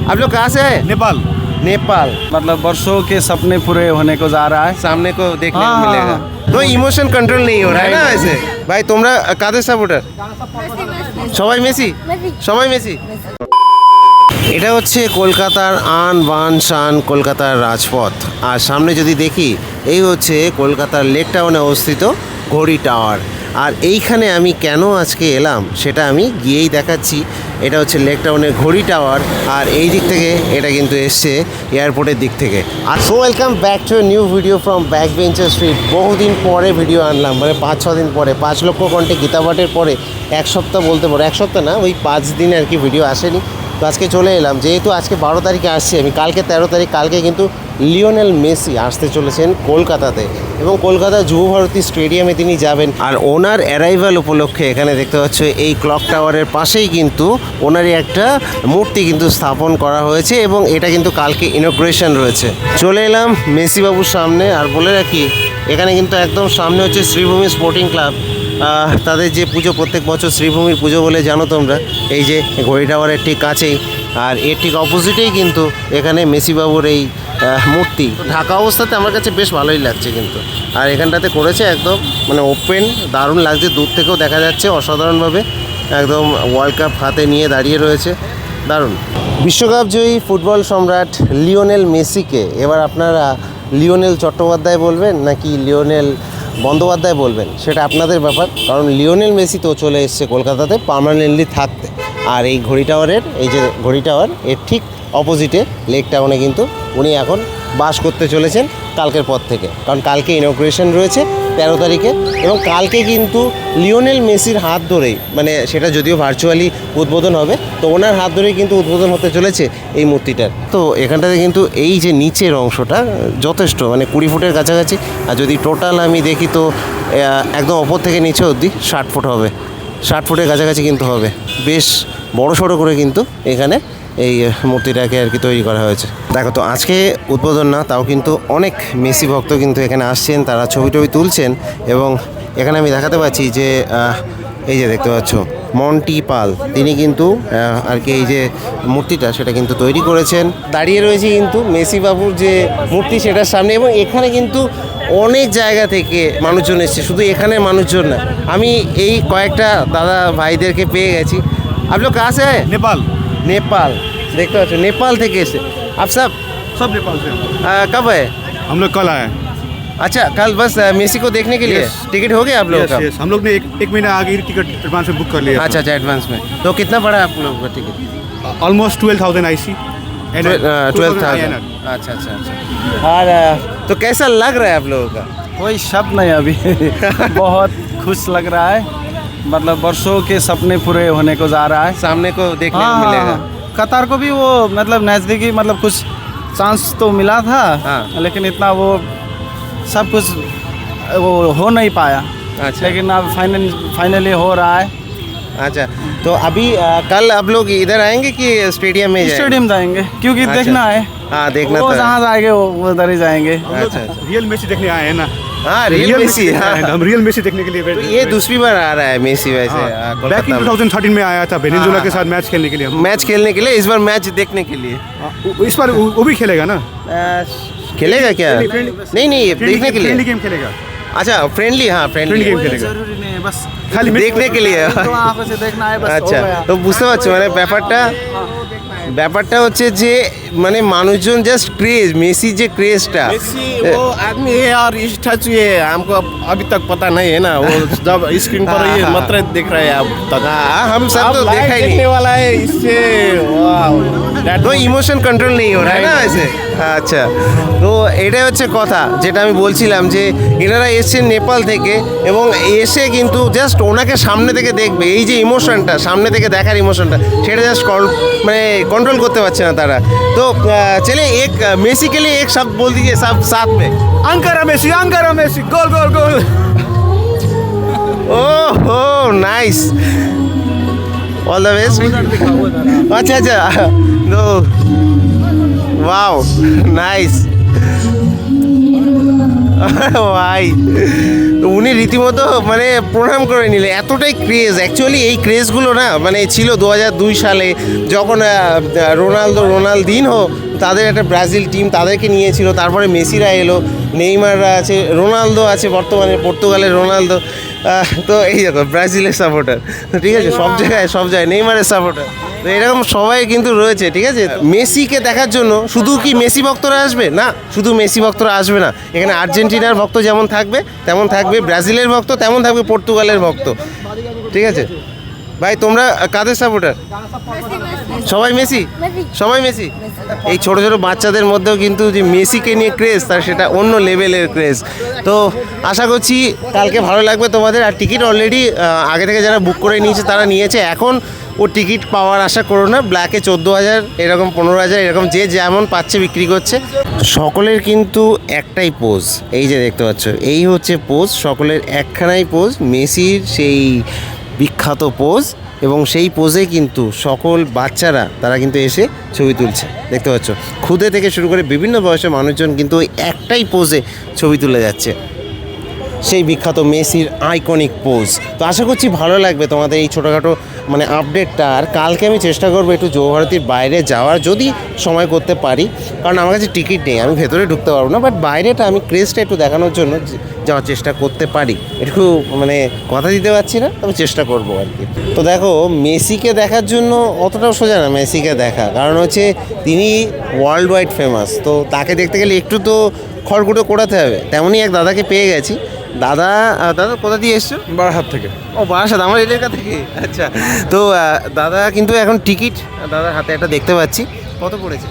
आप लोग कहाँ से है? नेपाल। नेपाल। मतलब वर्षों के सपने पूरे होने को जा रहा है, सामने को देखने को हाँ, मिलेगा। तो इमोशन कंट्रोल नहीं हो रहा है ना वैसे। ভাই তোমরা কাদের সাপোর্টার? সবাই মেসি, সবাই মেসি। এটা হচ্ছে কলকাতার আন বান শান কলকাতার রাজপথ। আর সামনে যদি দেখি এই হচ্ছে কলকাতার লেক টাউনে অবস্থিত ঘড়ি টাওয়ার। আর এইখানে আমি কেন আজকে এলাম সেটা আমি গিয়েই দেখাচ্ছি। এটা হচ্ছে লেক টাউনের ঘড়ি টাওয়ার, আর এই দিক থেকে এটা কিন্তু এসছে এয়ারপোর্টের দিক থেকে। আর so welcome back to new video from back bencher street. বহুদিন পরে ভিডিও আনলাম, মানে 5-6 দিন পরে। 5 লক্ষ কণ্ঠে গীতাপাঠের পরে এক সপ্তাহ বলতে পারো, এক সপ্তাহ না, ওই 5 দিন আর কি ভিডিও আসেনি। তো আজকে চলে এলাম, যেহেতু আজকে 12 তারিখে আসছি আমি, কালকে 13 তারিখ, কালকে কিন্তু লিওনেল মেসি আসতে চলেছেন কলকাতাতে, এবং কলকাতা যুবভারতী স্টেডিয়ামে তিনি যাবেন। আর ওনার অ্যারাইভাল উপলক্ষে এখানে দেখতে পাচ্ছ এই ক্লক টাওয়ারের পাশেই কিন্তু ওনারই একটা মূর্তি কিন্তু স্থাপন করা হয়েছে, এবং এটা কিন্তু কালকে ইনগ্রেশন রয়েছে। চলে এলাম মেসি বাবুর সামনে। আর বলে রাখি এখানে কিন্তু একদম সামনে হচ্ছে শ্রীভূমি স্পোর্টিং ক্লাব। তাদের যে পুজো প্রত্যেক বছর শ্রীভূমির পুজো বলে জানো তোমরা, এই যে ঘড়ি টাওয়ারের ঠিক কাছেই, আর এর ঠিক অপোজিটেই কিন্তু এখানে মেসিবাবুর এই মূর্তি। ঢাকা অবস্থাতে আমার কাছে বেশ ভালোই লাগছে কিন্তু। আর এখানটাতে করেছে একদম মানে ওপেন, দারুণ লাগছে, দূর থেকেও দেখা যাচ্ছে অসাধারণভাবে, একদম ওয়ার্ল্ড কাপ হাতে নিয়ে দাঁড়িয়ে রয়েছে, দারুণ। বিশ্বকাপ জয়ী ফুটবল সম্রাট লিওনেল মেসিকে এবার আপনারা লিওনেল চট্টোপাধ্যায় বলবেন নাকি লিওনেল বন্দ্যোপাধ্যায় বলবেন সেটা আপনাদের ব্যাপার। কারণ লিওনেল মেসি তো চলে এসছে কলকাতাতে পার্মানেন্টলি থাকতে। আর এই ঘড়ি টাওয়ারের, এই যে ঘড়ি টাওয়ার, এর ঠিক অপোজিটে লেক টাউনে কিন্তু উনি এখন বাস করতে চলেছেন কালকের পর থেকে। কারণ কালকে ইনগ্রেশন রয়েছে 13 তারিখে, এবং কালকে কিন্তু লিওনেল মেসির হাত ধরেই, মানে সেটা যদিও ভার্চুয়ালি উদ্বোধন হবে, তো ওনার হাত ধরেই কিন্তু উদ্বোধন হতে চলেছে এই মূর্তিটার। তো এখানটাতে কিন্তু এই যে নিচের অংশটা যথেষ্ট, মানে 20 ফুটের কাছাকাছি। আর যদি টোটাল আমি দেখি তো একদম ওপর থেকে নিচে অবধি 60 ফুট হবে, 60 ফুটের কাছাকাছি কিন্তু হবে। বেশ বড় সড়ো করে কিন্তু এখানে এই মূর্তিটাকে আর কি তৈরি করা হয়েছে। দেখো তো আজকে উদ্বোধন না, তাও কিন্তু অনেক মেসি ভক্ত কিন্তু এখানে আসছেন, তারা ছবি টবি তুলছেন। এবং এখানে আমি দেখাতে পাচ্ছি যে এই যে দেখতে পাচ্ছ মন্টি পাল, তিনি কিন্তু আর কি এই যে মূর্তিটা সেটা কিন্তু তৈরি করেছেন। দাঁড়িয়ে রয়েছে কিন্তু মেসি বাবুর যে মূর্তি সেটার সামনে, এবং এখানে কিন্তু অনেক জায়গা থেকে মানুষজন এসছে, শুধু এখানে মানুষজন না। আমি এই কয়েকটা দাদা ভাইদেরকে পেয়ে গেছি। आप लोग कहाँ से है? नेपाल। नेपाल, देखते हो नेपाल থেকে এসে। आप सब नेपाल से। कब है? हम लोग कल आए। अच्छा, कल बस मेसी को देखने के लिए Yes. टिकट हो गया आप लोगों का? हम लोग ने एक महीना आगे टिकट एडवांस में बुक कर लिया। अच्छा, एडवांस में। तो कितना पड़ा आप लोगों का टिकट? Almost 12,000 IC। 12,000। अच्छा अच्छा अच्छा। और तो कैसा लग रहा है आप लोगों का? कोई शब्द नहीं अभी। बहुत खुश लग रहा है, मतलब वर्षों के सपने पूरे होने को जा रहा है, सामने को देखने को मिलेगा। कतार को भी वो मतलब नज़दीकी, मतलब कुछ चांस तो मिला था, लेकिन इतना वो सब कुछ वो हो नहीं पाया। अच्छा, लेकिन अब फाइनली हो रहा है। अच्छा, तो अभी कल आप लोग इधर आएंगे कि स्टेडियम में जाएंगे? स्टेडियम जाएंगे क्योंकि अच्छा। देखना है। हाँ, देखना वो तो है। जहाँ जाएंगे वो उधर ही जाएंगे। अच्छा, रियल मेसी देखने आए हैं ना। हाँ, रियल मेसी। हम रियल मेसी देखने के लिए तो ये दूसरी बार आ रहा है मेसी वैसे बैक इन 2013 में आया था वेनेजुएला के साथ मैच खेलने के लिए। मैच खेलने के लिए, इस बार मैच देखने के लिए। इस बार वो भी खेलेगा ना। खेलेगा क्या? नहीं नहीं, देखने के लिए। फ्रेंडली गेम खेलेगा। अच्छा, फ्रेंडली, हाँ फ्रेंडली गेम खेलेगा। जरूरी नहीं है, बस खाली देखने के लिए। वहाँ से देखना है बस। আচ্ছা, তো বুঝতে পারছো মানে ব্যাপারটা হচ্ছে যে মানে মানুষজন জাস্ট ক্রেজ, মেসি যে ক্রেজটা। मेसी वो आदमी है और स्टैचू है, हमको अभी तक पता नहीं है ना। वो जब स्क्रीन पर ये मात्र देख रहे हैं अब तक। हाँ, हम सब अब तो live देखा ही देखने नहीं। वाला है इससे। वाओ, তো ইমোশন কন্ট্রোল নেই ওরা না वैसे। আচ্ছা, তো এটাই হচ্ছে কথা যেটা আমি বলছিলাম, যে এনারা এসছেন নেপাল থেকে, এবং এসে কিন্তু জাস্ট ওনাকে সামনে থেকে দেখবে, এই যে ইমোশনটা সামনে থেকে দেখার ইমোশনটা, সেটা জাস্ট মানে कंट्रोल করতে পারছে না তারা। তো चलिए एक मेसी के लिए एक शब्द बोल दीजिए सब साथ में। अंकारा Messi, goal goal goal. Oh nice, all the best. अच्छा अच्छा, नो वाओ नाइस। ভাই তো উনি রীতিমতো মানে প্রণাম করে নিলে, এতটাই ক্রেজ। অ্যাকচুয়ালি এই ক্রেজগুলো না মানে ছিল 2002 সালে যখন রোনালদিনহো তাদের একটা ব্রাজিল টিম তাদেরকে নিয়েছিল, তারপরে মেসিরা এলো, নেইমাররা আছে, রোনালদো আছে বর্তমানে, পর্তুগালের রোনালদো। তো এই দেখো ব্রাজিলের সাপোর্টার, ঠিক আছে, সব জায়গায় নেইমারের সাপোর্টার। তো এরকম সবাই কিন্তু রয়েছে, ঠিক আছে। মেসিকে দেখার জন্য শুধু কি মেসি ভক্তরা আসবে না, শুধু মেসি ভক্তরা আসবে না, এখানে আর্জেন্টিনার ভক্ত যেমন থাকবে তেমন থাকবে ব্রাজিলের ভক্ত, তেমন থাকবে পর্তুগালের ভক্ত, ঠিক আছে। ভাই তোমরা কাদের সাপোর্টার? সবাই মেসি, সবাই মেসি। এই ছোট ছোট বাচ্চাদের মধ্যেও কিন্তু যে মেসিকে নিয়ে ক্রেজ, তার সেটা অন্য লেভেলের ক্রেজ। তো আশা করছি কালকে ভালো লাগবে তোমাদের। আর টিকিট অলরেডি আগে থেকে যারা বুক করে নিয়েছে তারা নিয়েছে। এখন ও টিকিট পাওয়ার আশা করো না, ব্ল্যাকে 14,000 এরকম 15,000 এরকম যে যেমন পাচ্ছে বিক্রি করছে। সকলের কিন্তু একটাই পোজ, এই যে দেখতে পাচ্ছ, এই হচ্ছে পোজ, সকলের একখানাই পোজ, মেসির সেই বিখ্যাত পোজ। এবং সেই পোজে কিন্তু সকল বাচ্চারা তারা কিন্তু এসে ছবি তুলছে, দেখতে পাচ্ছ। খুদে থেকে শুরু করে বিভিন্ন বয়সের মানুষজন কিন্তু ওই একটাই পোজে ছবি তুলে যাচ্ছে, সেই বিখ্যাত মেসির আইকনিক পোজ। তো আশা করছি ভালো লাগবে তোমাদের এই ছোটোখাটো মানে আপডেটটা। আর কালকে আমি চেষ্টা করবো একটু যুবভারতীর বাইরে যাওয়ার, যদি সময় করতে পারি, কারণ আমার কাছে টিকিট নেই, আমি ভেতরে ঢুকতে পারবো না, বাট বাইরেটা আমি ক্রেজটা একটু দেখানোর জন্য যাওয়ার চেষ্টা করতে পারি। একটু মানে কথা দিতে পারছি না, তবে চেষ্টা করবো আর কি। তো দেখো মেসিকে দেখার জন্য অতটাও সোজা না মেসিকে দেখা, কারণ হচ্ছে তিনি ওয়ার্ল্ড ওয়াইড ফেমাস। তো তাকে দেখতে গেলে একটু তো খড়কুটো কোড়াতে হবে, তেমনই এক দাদাকে পেয়ে গেছি। দাদা কোথা দিয়ে এসছো? বারাসাত থেকে। ও বারাসাত, আমার এলাকা থেকে। আচ্ছা, তো দাদা কিন্তু এখন টিকিট দাদার হাতে একটা দেখতে পাচ্ছি, কত পড়েছে?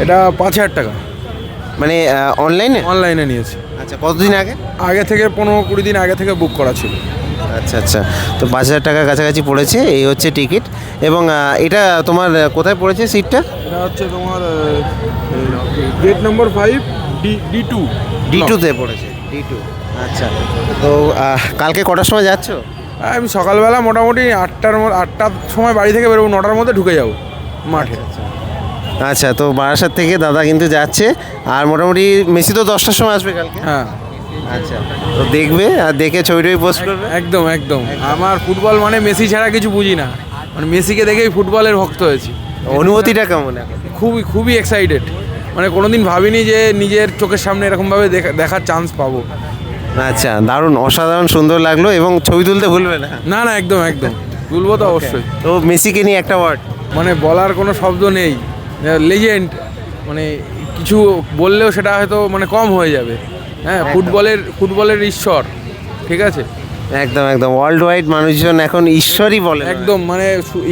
এটা 5,000 টাকা, মানে অনলাইনে? অনলাইনে নিয়েছি। আচ্ছা, কতদিন আগে? আগে থেকে 15-20 দিন আগে থেকে বুক করা ছিল। আচ্ছা আচ্ছা, তো 5,000 টাকার কাছাকাছি পড়েছে, এই হচ্ছে টিকিট। এবং এটা তোমার কোথায় পড়েছে সিটটা? এটা হচ্ছে তোমার গেট নম্বর 5 D2 D2-তে পড়েছে, D2। আচ্ছা, তো কালকে কটার সময় যাচ্ছ? আমি সকালবেলা মোটামুটি 8টার সময় বাড়ি থেকে বেরোবো, 9টার মধ্যে ঢুকে যাবো মাঠে। আচ্ছা, তো বারাসাত থেকে দাদা কিন্তু যাচ্ছে। আর মোটামুটি মেসি তো 10টার সময় আসবে কালকে। হ্যাঁ, আচ্ছা, তো দেখবে আর দেখে ছবি টবি পোস্ট করবে। একদম একদম। আমার ফুটবল মানে মেসি ছাড়া কিছু বুঝি না, মানে মেসিকে দেখেই ফুটবলের ভক্ত হয়েছি। অনুভূতিটা কেমন এখন? খুবই এক্সাইটেড, মানে কোনোদিন ভাবিনি যে নিজের চোখের সামনে এরকমভাবে দেখার চান্স পাবো। আচ্ছা, দারুণ, অসাধারণ সুন্দর লাগলো। এবং ছবি তুলতে ভুলবে না। না একদম তুলবো তো অবশ্যই। তো মেসিকে নিয়ে একটা ওয়ার্ড, মানে বলার কোনো শব্দ নেই, লেজেন্ড, মানে কিছু বললেও সেটা হয়তো মানে কম হয়ে যাবে। হ্যাঁ, ফুটবলের ঈশ্বর, ঠিক আছে। একদম ওয়ার্ল্ড ওয়াইড মানুষজন এখন ঈশ্বরই বলে। একদম, মানে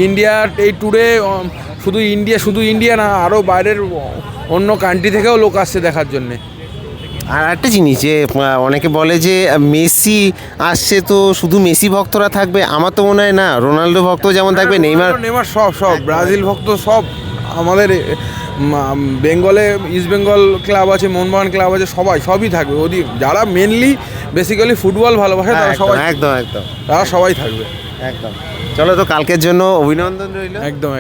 ইন্ডিয়ার এই ট্যুরে শুধু ইন্ডিয়া না, আরও বাইরের অন্য কান্ট্রি থেকেও লোক আসছে দেখার জন্যে। আর একটা জিনিস যে অনেকে বলে যে মেসি আসছে তো শুধু মেসি ভক্তরা থাকবে, আমার তো মনে হয় না, রোনাল্ডো ভক্ত যেমন থাকবে, নেইমার সব ব্রাজিল ভক্ত সব। আমাদের বেঙ্গলে ইস্ট বেঙ্গল ক্লাব আছে, মোহনবাগান ক্লাব আছে, সবই থাকবে। যারা মেনলি বেসিক্যালি ফুটবল ভালোবাসে তারা সবাই তারা সবাই থাকবে। একদম। চলো, তো কালকের জন্য অভিনন্দন রইল। একদম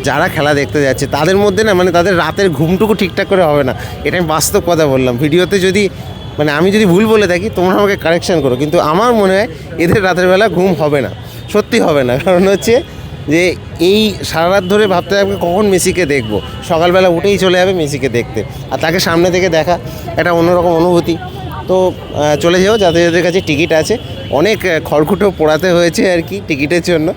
যারা খেলা দেখতে যাচ্ছে তাদের মধ্যে না মানে তাদের রাতের ঘুমটুকু ঠিকঠাক করে হবে না, এটা আমি বাস্তব কথা বললাম। ভিডিওতে যদি মানে আমি যদি ভুল বলে থাকি তোমরা আমাকে কারেকশান করো, কিন্তু আমার মনে হয় এদের রাতের বেলা ঘুম হবে না, সত্যি হবে না। কারণ হচ্ছে যে এই সারা রাত ধরে ভাবতে থাকবে কখন মেসিকে দেখবো, সকালবেলা উঠেই চলে যাবে মেসিকে দেখতে। আর তাকে সামনে থেকে দেখা একটা অন্যরকম অনুভূতি। তো চলে যাও যাদের কাছে টিকিট আছে, অনেক খড়কুটো পোড়াতে হয়েছে আর কি টিকিটের জন্য।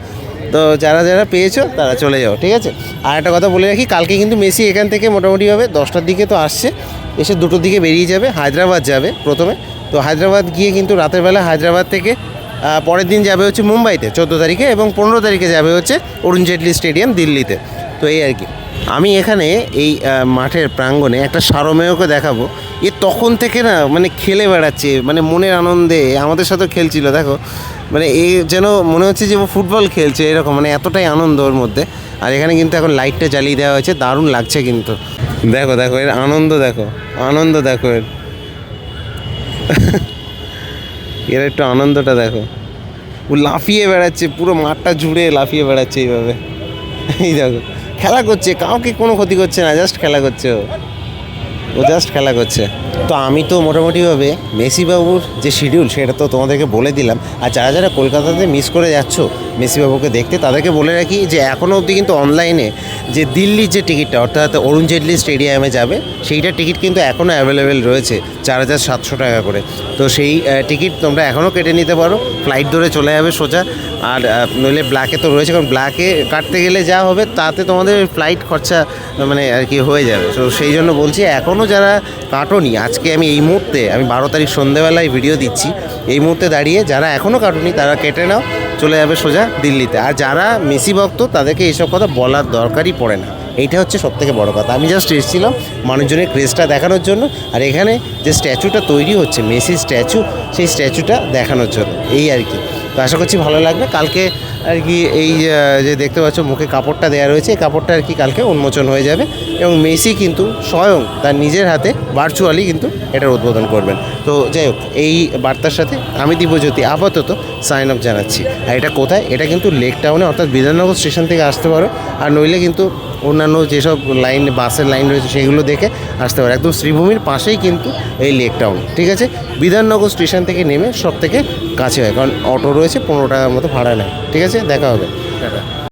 তো যারা পেয়েছো তারা চলে যাও, ঠিক আছে। আর একটা কথা বলে রাখি, কালকে কিন্তু মেসি এখান থেকে মোটামুটিভাবে 10টার দিকে তো আসছে, এসে 2টোর দিকে বেরিয়ে যাবে, হায়দ্রাবাদ যাবে প্রথমে। তো হায়দ্রাবাদ গিয়ে কিন্তু রাতের বেলা হায়দ্রাবাদ থেকে পরের দিন যাবে হচ্ছে মুম্বাইতে 14 তারিখে, এবং 15 তারিখে যাবে হচ্ছে অরুণ জেটলি স্টেডিয়াম দিল্লিতে। তো এই আর কি। আমি এখানে এই মাঠের প্রাঙ্গণে একটা সারমেয়কে দেখাবো। এ তখন থেকে না মানে খেলে বেড়াচ্ছে, মানে মনের আনন্দে আমাদের সাথে খেলছিল। দেখো মানে এ যেন মনে হচ্ছে যে ও ফুটবল খেলছে এরকম, মানে এতটাই আনন্দ ওর মধ্যে। আর এখানে কিন্তু এখন লাইটটা জ্বালিয়ে দেওয়া হয়েছে, দারুণ লাগছে কিন্তু। দেখো এর আনন্দ দেখো এর একটু আনন্দটা দেখো। ও লাফিয়ে বেড়াচ্ছে, পুরো মাঠটা জুড়ে লাফিয়ে বেড়াচ্ছে এইভাবে। এই দেখো খেলা করছে, কাউকে কোনো ক্ষতি করছে না, জাস্ট খেলা করছে ও। ও জাস্ট খেলা করছে। তো আমি তো মোটামুটিভাবে মেসিবাবুর যে শিডিউল সেটা তো তোমাদেরকে বলে দিলাম। আর যারা যারা কলকাতাতে মিস করে যাচ্ছ মেসিবাবুকে দেখতে, তাদেরকে বলে রাখি যে এখনও অবধি কিন্তু অনলাইনে যে দিল্লির যে টিকিটটা অর্থাৎ অরুণ জেটলি স্টেডিয়ামে যাবে সেইটার টিকিট কিন্তু এখনও অ্যাভেলেবেল রয়েছে 4,700 টাকা করে। তো সেই টিকিট তোমরা এখনও কেটে নিতে পারো, ফ্লাইট ধরে চলে যাবে সোজা। আর নইলে ব্ল্যাকে তো রয়েছে, কারণ ব্ল্যাকে কাটতে গেলে যা হবে তাতে তোমাদের ফ্লাইট খরচা মানে আর কি হয়ে যাবে। তো সেই জন্য বলছি এখনও যারা কাটোনি, আজকে আমি এই মুহূর্তে আমি 12 তারিখ সন্ধ্যেবেলায় ভিডিও দিচ্ছি, এই মুহূর্তে দাঁড়িয়ে যারা এখনও কাটোনি তারা কেটে নাও, চলে যাবে সোজা দিল্লিতে। আর যারা মেসি ভক্ত তাদেরকে এইসব কথা বলার দরকারই পড়ে না, এইটা হচ্ছে সবথেকে বড় কথা। আমি জাস্ট এসেছিলাম মানুষজনের ক্রেজটা দেখানোর জন্য, আর এখানে যে স্ট্যাচুটা তৈরি হচ্ছে মেসির স্ট্যাচু, সেই স্ট্যাচুটা দেখানোর জন্য, এই আর কি। তো আশা করছি ভালো লাগবে। কালকে আর কি এই যে দেখতে পাচ্ছ মুখে কাপড়টা দেওয়া রয়েছে, এই কাপড়টা আর কি কালকে উন্মোচন হয়ে যাবে এবং মেসি কিন্তু স্বয়ং তার নিজের হাতে ভার্চুয়ালি কিন্তু এটার উদ্বোধন করবেন। তো যাই হোক, এই বার্তার সাথে আমি দিব্যজ্যোতি আপাতত সাইন অফ জানাচ্ছি। আর এটা কোথায়? এটা কিন্তু লেক টাউনে অর্থাৎ বিধাননগর স্টেশন থেকে আসতে পারো, আর নইলে কিন্তু অন্যান্য যেসব লাইন বাসের লাইন রয়েছে সেগুলো দেখে আসতে পারো। একদম শ্রীভূমির পাশেই কিন্তু এই লেক টাউন, ঠিক আছে? বিধাননগর স্টেশন থেকে নেমে সব থেকে কাছে হয়, কারণ অটো রয়েছে 15 টাকার মতো ভাড়া নেয়, ঠিক আছে? দেখা হবে, টাটা।